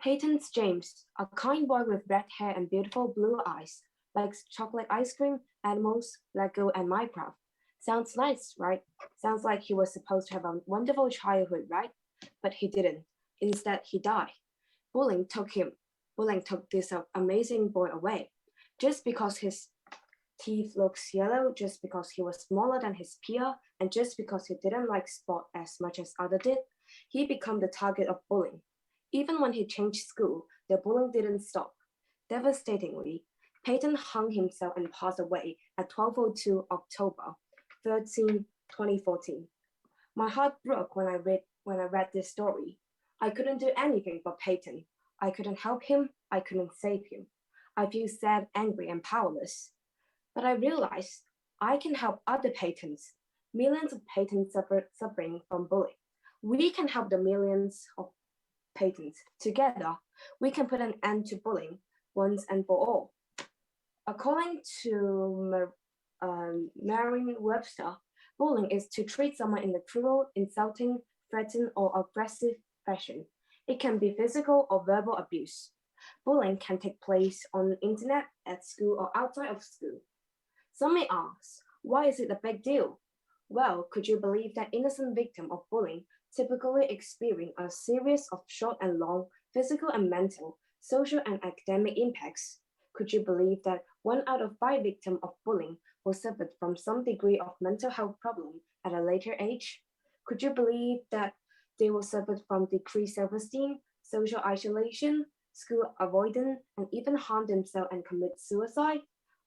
Peyton's James, a kind boy with red hair and beautiful blue eyes, likes chocolate ice cream, animals, Lego, and Minecraft. Sounds nice, right? Sounds like he was supposed to have a wonderful childhood, right? But he didn't. Instead, he died. Bullying took him. Bullying took this amazing boy away. Just because his teeth looked yellow, just because he was smaller than his peer, and just because he didn't like sport as much as others did, he became the target of bullying. Even when he changed school, the bullying didn't stop. Devastatingly, Peyton hung himself and passed away at 12:02 October 13, 2014. My heart broke when I read this story. I couldn't do anything for Peyton. I couldn't help him. I couldn't save him. I feel sad, angry, and powerless. But I realized I can help other Peytons. Millions of Peytons suffering from bullying. We can help the millions of Peytons. Together, we can put an end to bullying once and for all. According to Merriam-Webster, bullying is to treat someone in a cruel, insulting, threatening, or aggressive fashion. It can be physical or verbal abuse. Bullying can take place on the internet, at school, or outside of school. Some may ask, why is it a big deal? Well, could you believe that innocent victims of bullying typically experience a series of short and long physical and mental, social and academic impacts? Could you believe that 1 out of 5 victims of bullying will suffer from some degree of mental health problem at a later age? Could you believe that they will suffer from decreased self-esteem, social isolation, school avoidance, and even harm themselves and commit suicide?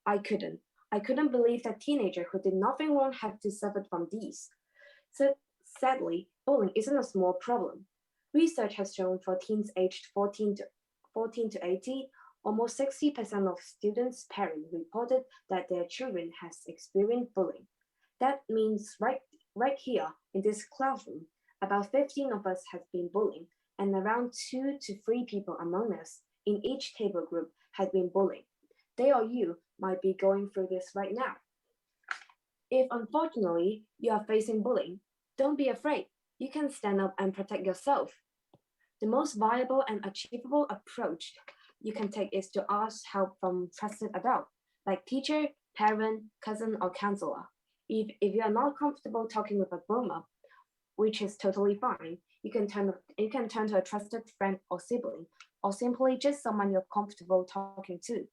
I couldn't. I couldn't believe that teenagers who did nothing wrong had to suffer from these. So, sadly, bullying isn't a small problem. Research has shown for teens aged 14 to 18, almost 60% of students' parents reported that their children has experienced bullying. That means right here in this classroom, about 15 of us have been bullied, and around 2 to 3 people among us in each table group had been bullied. They or you might be going through this right now. If unfortunately you are facing bullying, don't be afraid. You can stand up and protect yourself. The most viable and achievable approach you can take is to ask help from trusted adult, like teacher, parent, cousin, or counselor. If you are not comfortable talking with a grown-up, which is totally fine, you can turn to a trusted friend or sibling, or simply just someone you're comfortable talking to.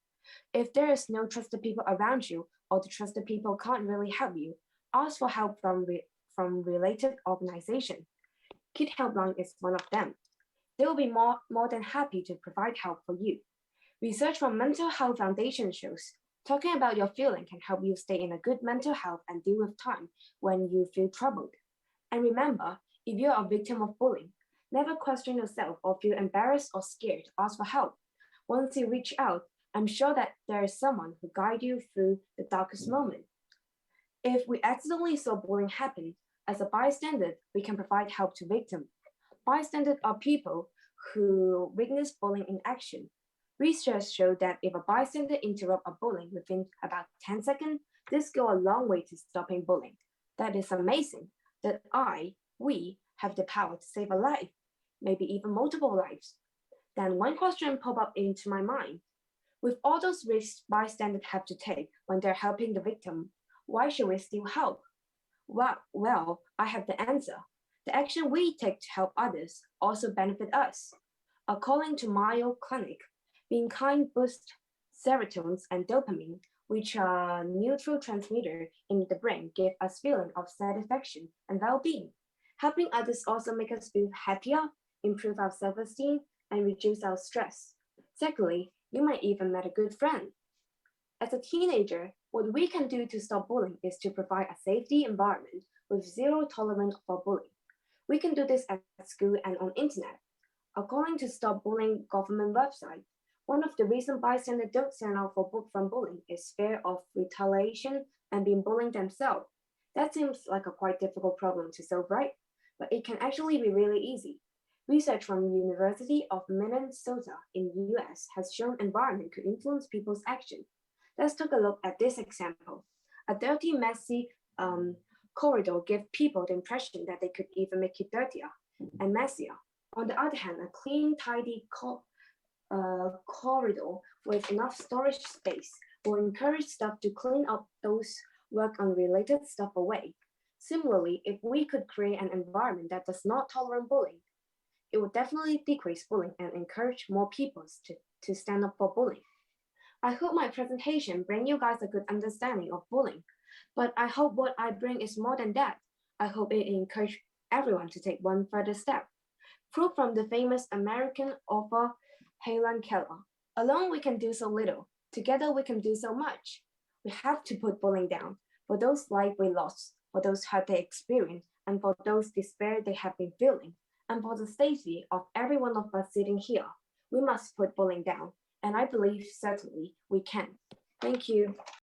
If there is no trusted people around you, or the trusted people can't really help you, ask for help from related organizations. Kid Helpline is one of them. They will be more than happy to provide help for you. Research from Mental Health Foundation shows talking about your feeling can help you stay in a good mental health and deal with time when you feel troubled. And remember, if you're a victim of bullying, never question yourself or feel embarrassed or scared to ask for help. Once you reach out, I'm sure that there is someone who guide you through the darkest moment. If we accidentally saw bullying happen, as a bystander, we can provide help to victims. Bystanders are people who witness bullying in action. Research showed that if a bystander interrupts a bullying within about 10 seconds, this goes a long way to stopping bullying. That is amazing that we have the power to save a life, maybe even multiple lives. Then one question popped up into my mind. With all those risks bystanders have to take when they're helping the victim, why should we still help? Well, I have the answer. The action we take to help others also benefit us. According to Mayo Clinic, being kind boosts serotonin and dopamine, which are neurotransmitters in the brain, give us feeling of satisfaction and well-being. Helping others also make us feel happier, improve our self-esteem, and reduce our stress. Secondly, you might even meet a good friend. As a teenager, what we can do to stop bullying is to provide a safety environment with zero tolerance for bullying. We can do this at school and on internet. According to Stop Bullying government website, one of the reasons bystanders don't stand out from bullying is fear of retaliation and being bullied themselves. That seems like a quite difficult problem to solve, right? But it can actually be really easy. Research from University of Minnesota in US has shown environment could influence people's action. Let's take a look at this example. A dirty, messy corridor gives people the impression that they could even make it dirtier and messier. On the other hand, a clean, tidy corridor with enough storage space will encourage staff to clean up those work unrelated stuff away. Similarly, if we could create an environment that does not tolerate bullying, it would definitely decrease bullying and encourage more people to stand up for bullying. I hope my presentation bring you guys a good understanding of bullying, but I hope what I bring is more than that. I hope it encourage everyone to take one further step. Quote from the famous American author Helen Keller. Alone we can do so little. Together we can do so much. We have to put bullying down for those life we lost, for those hurt they experienced, and for those despair they have been feeling, and for the safety of every one of us sitting here. We must put bullying down, and I believe certainly we can. Thank you.